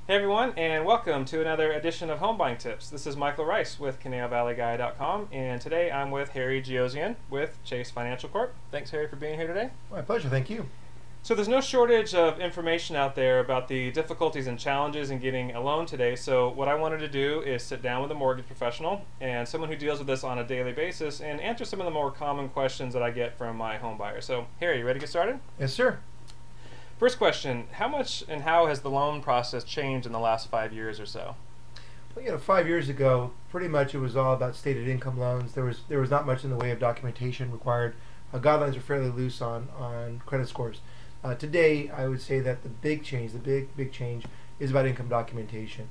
Hey everyone, and welcome to another edition of Home Buying Tips. This is Michael Rice with CanalValleyGuy.com, and today I'm with Harry Giosian with Chase Financial Corp. Thanks, Harry, for being here today. My pleasure, thank you. So there's no shortage of information out there about the difficulties and challenges in getting a loan today. So what I wanted to do is sit down with a mortgage professional and someone who deals with this on a daily basis and answer some of the more common questions that I get from my home buyers. So Harry, you ready to get started? Yes, sir. First question, how much and how has the loan process changed in the last 5 years or so? Well, 5 years ago, pretty much it was all about stated income loans. There was not much in the way of documentation required. Guidelines are fairly loose on credit scores. Today, I would say that the big change is about income documentation.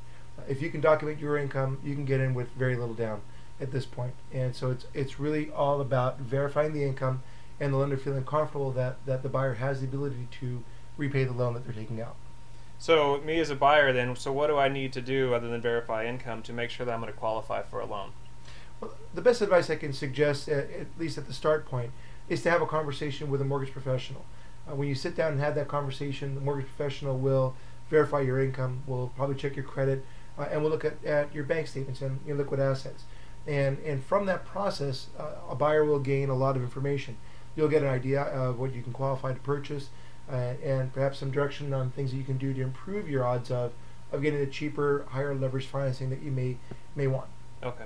If you can document your income, you can get in with very little down at this point. And so it's really all about verifying the income and the lender feeling comfortable that the buyer has the ability to repay the loan that they're taking out. So me as a buyer then, so what do I need to do other than verify income to make sure that I'm going to qualify for a loan? Well, the best advice I can suggest, at least at the start point, is to have a conversation with a mortgage professional. When you sit down and have that conversation, the mortgage professional will verify your income, will probably check your credit, and will look at your bank statements and your liquid assets. And from that process, a buyer will gain a lot of information. You'll get an idea of what you can qualify to purchase, and perhaps some direction on things that you can do to improve your odds of getting the cheaper, higher leverage financing that you may want. Okay.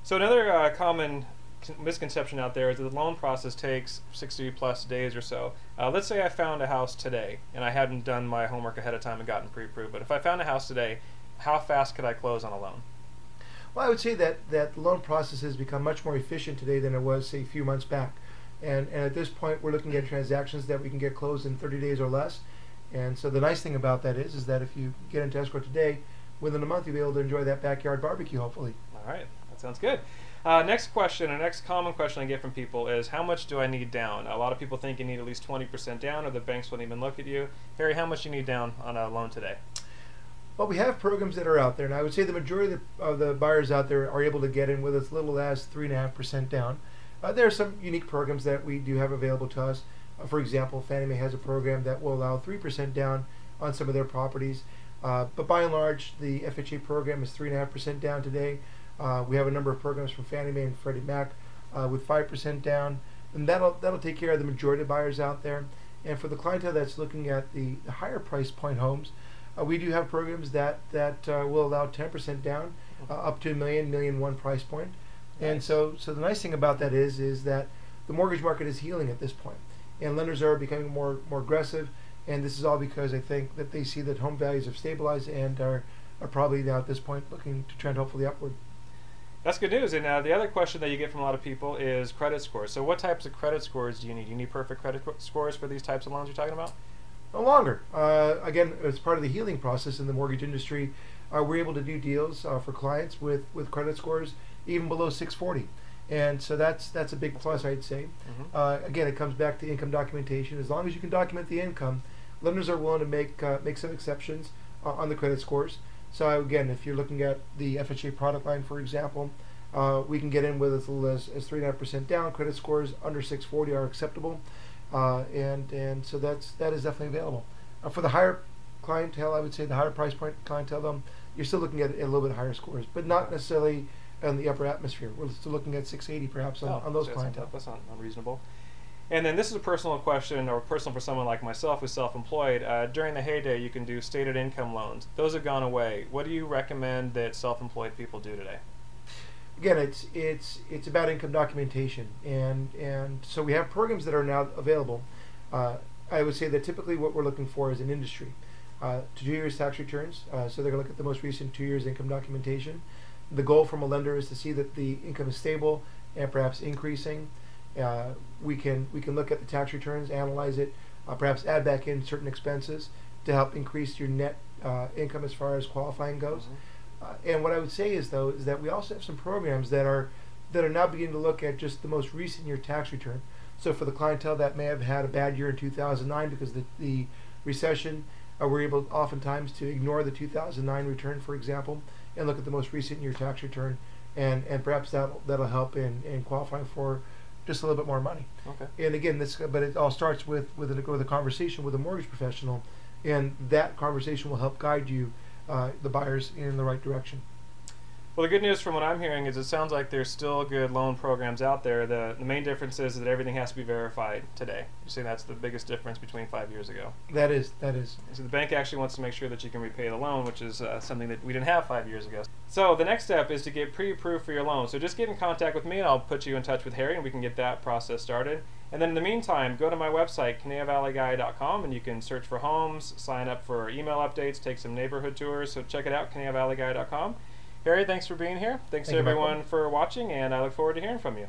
So another common misconception out there is that the loan process takes 60 plus days or so. Let's say I found a house today and I hadn't done my homework ahead of time and gotten pre-approved, but if I found a house today, how fast could I close on a loan? Well, I would say that the loan process has become much more efficient today than it was, say, a few months back. And at this point, we're looking at transactions that we can get closed in 30 days or less. And so the nice thing about that is that if you get into escrow today, within a month you'll be able to enjoy that backyard barbecue, hopefully. All right, that sounds good. Next question, next common question I get from people is, how much do I need down? A lot of people think you need at least 20% down or the banks wouldn't even look at you. Harry, how much do you need down on a loan today? Well, we have programs that are out there, and I would say the majority of the buyers out there are able to get in with as little as 3.5% down. There are some unique programs that we do have available to us. For example, Fannie Mae has a program that will allow 3% down on some of their properties. But by and large, the FHA program is 3.5% down today. We have a number of programs from Fannie Mae and Freddie Mac with 5% down, and that'll take care of the majority of buyers out there. And for the clientele that's looking at the higher price point homes, we do have programs that will allow 10% down up to $1 million price point. And so the nice thing about that is that the mortgage market is healing at this point, and lenders are becoming more aggressive. And this is all because I think that they see that home values have stabilized and are probably now at this point looking to trend hopefully upward. That's good news. And the other question that you get from a lot of people is credit scores. So what types of credit scores do you need? Do you need perfect credit scores for these types of loans you're talking about? No longer. Again, as part of the healing process in the mortgage industry, we're able to do deals for clients with credit scores even below 640, and so that's a big plus, I'd say. Again, it comes back to income documentation. As long as you can document the income, lenders are willing to make some exceptions on the credit scores. So again, if you're looking at the FHA product line, for example, we can get in with as little as 3.5% down. Credit scores under 640 are acceptable, and so that is definitely available. For the higher clientele, I would say the higher price point clientele, you're still looking at a little bit higher scores, but not necessarily in the upper atmosphere. We're still looking at 680 perhaps on those clientele. That's not unreasonable. And then this is a personal question, or personal for someone like myself who's self-employed. During the heyday, you can do stated income loans. Those have gone away. What do you recommend that self-employed people do today? Again, it's about income documentation, and so we have programs that are now available. I would say that typically what we're looking for is an industry. 2 years tax returns, so they're going to look at the most recent 2 years income documentation. The goal from a lender is to see that the income is stable and perhaps increasing. We can look at the tax returns, analyze it, perhaps add back in certain expenses to help increase your net income as far as qualifying goes. And what I would say is that we also have some programs that are now beginning to look at just the most recent year tax return. So for the clientele that may have had a bad year in 2009 because of the recession, we're able oftentimes to ignore the 2009 return, for example, and look at the most recent year tax return, and perhaps that'll help in qualifying for just a little bit more money. Okay. And again, but it all starts with a conversation with a mortgage professional, and that conversation will help guide you the buyers in the right direction. Well, the good news from what I'm hearing is it sounds like there's still good loan programs out there. The main difference is that everything has to be verified today. You see, that's the biggest difference between 5 years ago. That is. So the bank actually wants to make sure that you can repay the loan, which is something that we didn't have 5 years ago. So the next step is to get pre-approved for your loan. So just get in contact with me and I'll put you in touch with Harry and we can get that process started. And then in the meantime, go to my website, KaneaValleyGuy.com, and you can search for homes, sign up for email updates, take some neighborhood tours. So check it out, KaneaValleyGuy.com. Harry, thanks for being here. Thanks to everyone for watching, and I look forward to hearing from you.